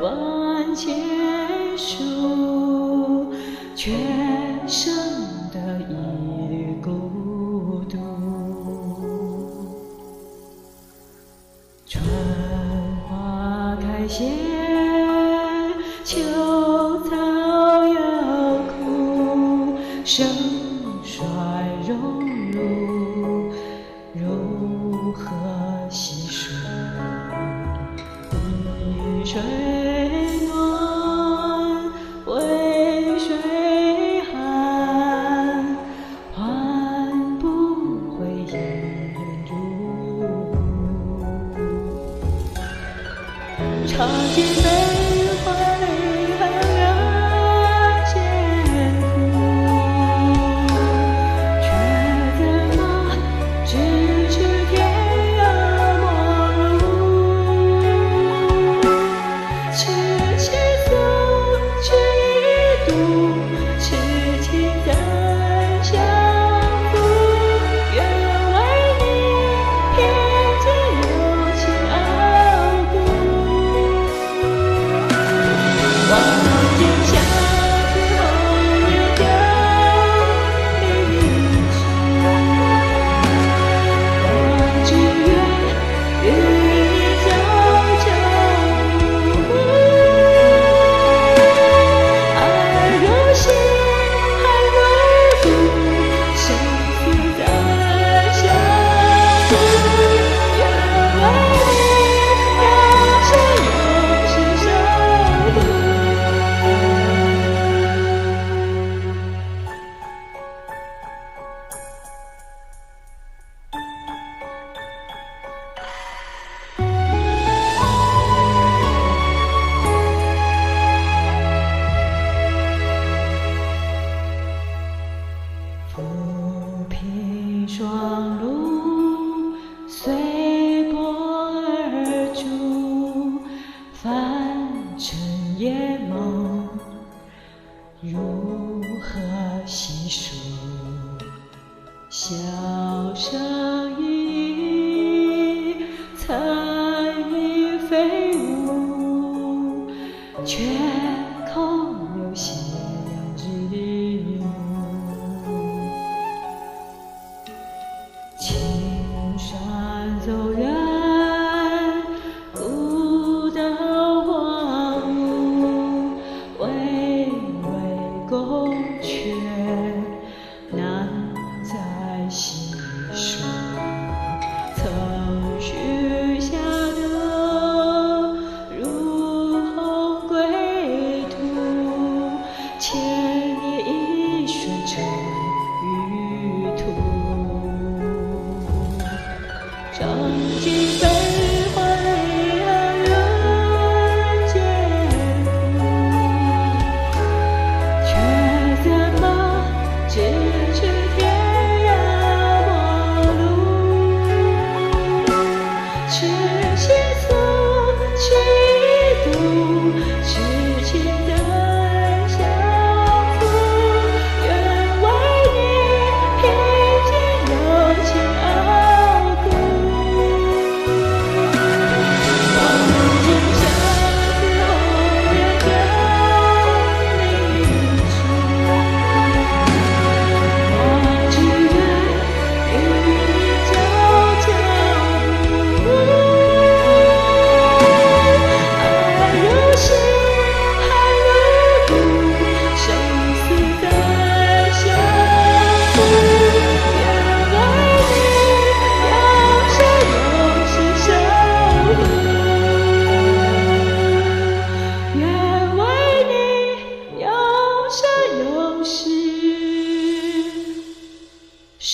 万千树，却剩得一缕孤独。春花开谢，秋草又枯，盛衰荣辱，如何细数？一水暖，为水寒，换不回烟如故。尝尽悲欢离合人间苦，却怎么咫尺天涯陌路？痴情诉，痴一度，痴情再相负。愿为你偏见有情傲骨。望见相思红颜丢离去，我只愿与你朝朝暮暮。爱如血，恨如骨，生死再相负。愿为你永生永世守护。浮萍霜露，随波而逐，凡尘夜梦，如何细数？笑声依依，残影飞舞，却空留夕阳之幕。青山走远，古道荒芜，巍巍宫阙，难再细数。曾许下的如鸿归途，千年一瞬成余土。尝尽悲欢离合人间苦，却怎么咫尺天涯陌路？痴心诉，痴一度，痴情再相负。愿为你偏见有情傲骨。望见相思红颜丢离去，我只愿与你朝朝暮暮。爱如血，恨如骨，生死再相负。愿为你永生永世守护。愿为你永生永世守